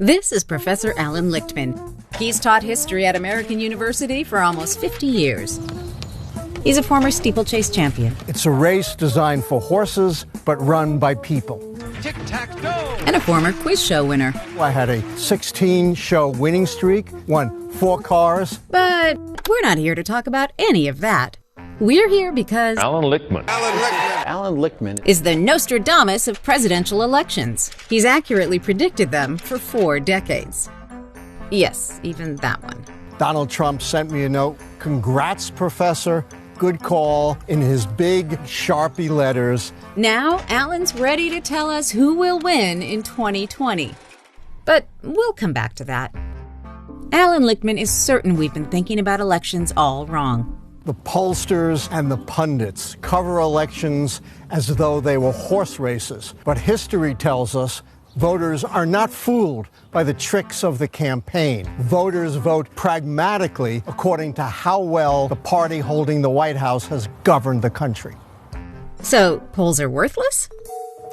This is Professor Allan Lichtman. He's taught history at American University for almost 50 years. He's a former steeplechase champion. It's a race designed for horses, but run by people. Tic-tac-toe! And a former quiz show winner. I had a 16-show winning streak, won 4 cars. But we're not here to talk about any of that. We're here because Allan Lichtman. Allan Lichtman is the Nostradamus of presidential elections. He's accurately predicted them for 4 decades. Yes, even that one. Donald Trump sent me a note. Congrats, Professor. Good call, in his big Sharpie letters. Now, Allan's ready to tell us who will win in 2020. But we'll come back to that. Allan Lichtman is certain we've been thinking about elections all wrong. The pollsters and the pundits cover elections as though they were horse races. But history tells us voters are not fooled by the tricks of the campaign. Voters vote pragmatically according to how well the party holding the White House has governed the country. So, polls are worthless?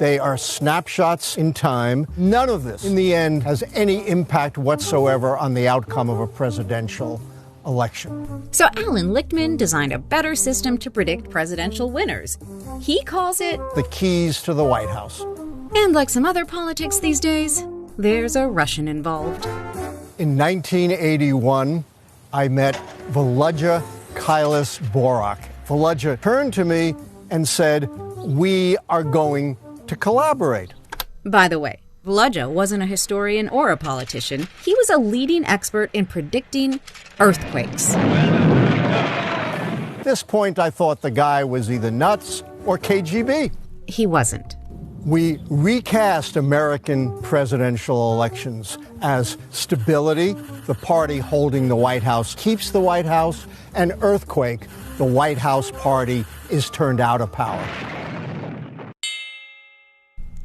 They are snapshots in time. None of this, in the end, has any impact whatsoever on the outcome of a presidential election. So Allan Lichtman designed a better system to predict presidential winners. He calls it the keys to the White House. And like some other politics these days, there's a Russian involved. In 1981, I met Volodya Kailas-Borak. Volodya turned to me and said, "We are going to collaborate." By the way, Volodya wasn't a historian or a politician. He was a leading expert in predicting earthquakes. At this point, I thought the guy was either nuts or KGB. He wasn't. We recast American presidential elections as stability, the party holding the White House keeps the White House, and earthquake, the White House party is turned out of power.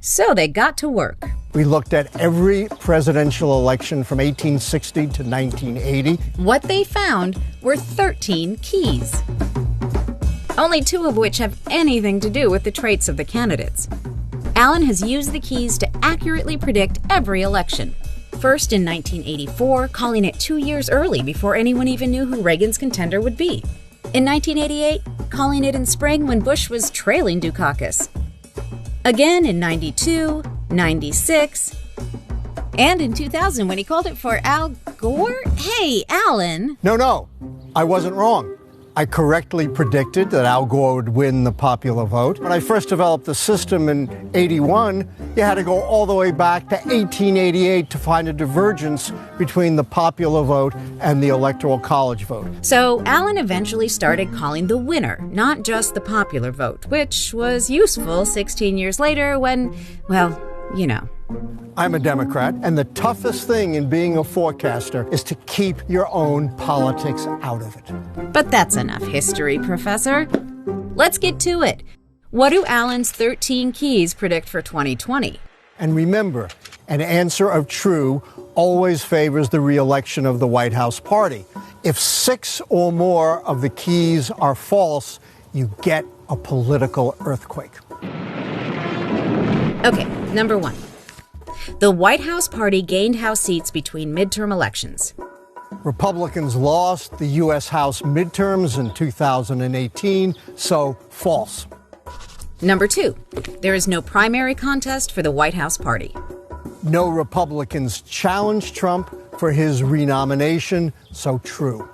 So they got to work. We looked at every presidential election from 1860 to 1980. What they found were 13 keys, only 2 of which have anything to do with the traits of the candidates. Allan has used the keys to accurately predict every election. First in 1984, calling it 2 years early before anyone even knew who Reagan's contender would be. In 1988, calling it in spring when Bush was trailing Dukakis. Again in 92, 96, and in 2000 when he called it for Al Gore? Hey, Allan! No, I wasn't wrong. I correctly predicted that Al Gore would win the popular vote. When I first developed the system in 81, you had to go all the way back to 1888 to find a divergence between the popular vote and the Electoral College vote. So Allan eventually started calling the winner, not just the popular vote, which was useful 16 years later when, well, you know. I'm a Democrat, and the toughest thing in being a forecaster is to keep your own politics out of it. But that's enough history, Professor. Let's get to it. What do Allan's 13 keys predict for 2020? And remember, an answer of true always favors the re-election of the White House party. If 6 or more of the keys are false, you get a political earthquake. Okay, number 1. The White House party gained House seats between midterm elections. Republicans lost the U.S. House midterms in 2018, so false. Number 2. There is no primary contest for the White House party. No Republicans challenged Trump for his renomination, so true.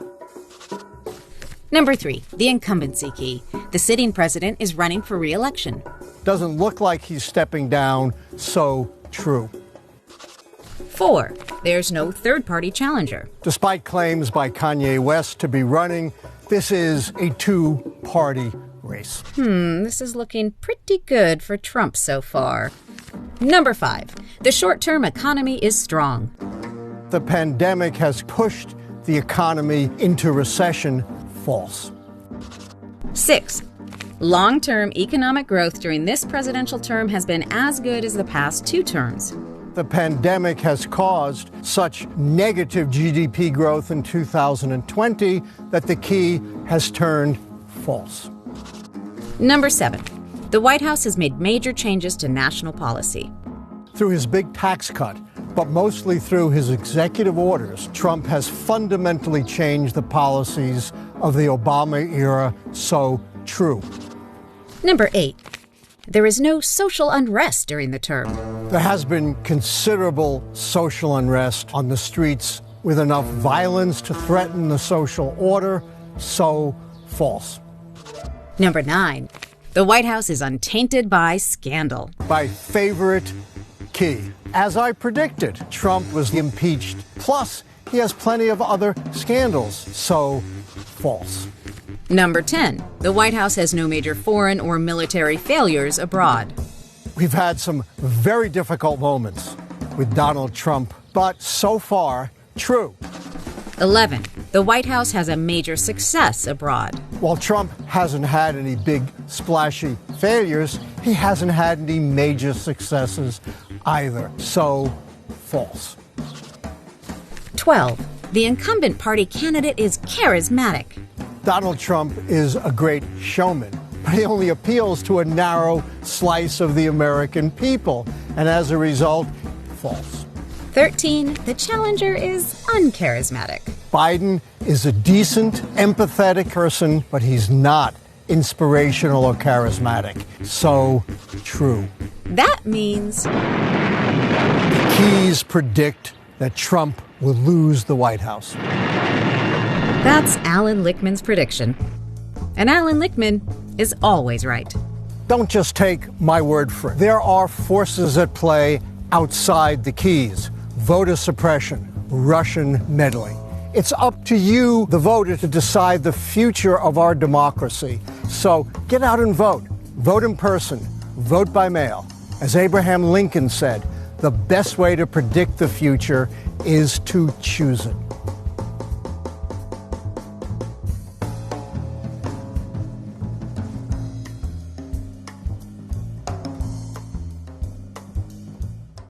Number 3. The incumbency key. The sitting president is running for re-election. Doesn't look like he's stepping down, so true. 4. There's no third-party challenger. Despite claims by Kanye West to be running, this is a 2-party race. This is looking pretty good for Trump so far. Number 5. The short-term economy is strong. The pandemic has pushed the economy into recession. False. 6. Long-term economic growth during this presidential term has been as good as the past 2 terms. The pandemic has caused such negative GDP growth in 2020 that the key has turned false. Number 7. The White House has made major changes to national policy. Through his big tax cut, But mostly through his executive orders, Trump has fundamentally changed the policies of the Obama era. So true. Number 8. There is no social unrest during the term. There has been considerable social unrest on the streets with enough violence to threaten the social order. So false. Number 9. The White House is untainted by scandal. My favorite key. As I predicted, Trump was impeached. Plus, he has plenty of other scandals. So false. Number 10. The White House has no major foreign or military failures abroad. We've had some very difficult moments with Donald Trump, but so far, true. 11. The White House has a major success abroad. While Trump hasn't had any big, splashy failures, he hasn't had any major successes either. So false. 12. The incumbent party candidate is charismatic. Donald Trump is a great showman, but he only appeals to a narrow slice of the American people, and as a result, false. 13. The challenger is uncharismatic. Biden is a decent, empathetic person, but he's not inspirational or charismatic. So true. That means The keys predict that Trump will lose the White House. that's Allan Lichtman's prediction. And Allan Lichtman is always right. Don't just take my word for it. There are forces at play outside the keys. Voter suppression, Russian meddling. It's up to you, the voter, to decide the future of our democracy. So get out and vote. Vote in person. Vote by mail. As Abraham Lincoln said, the best way to predict the future is to choose it.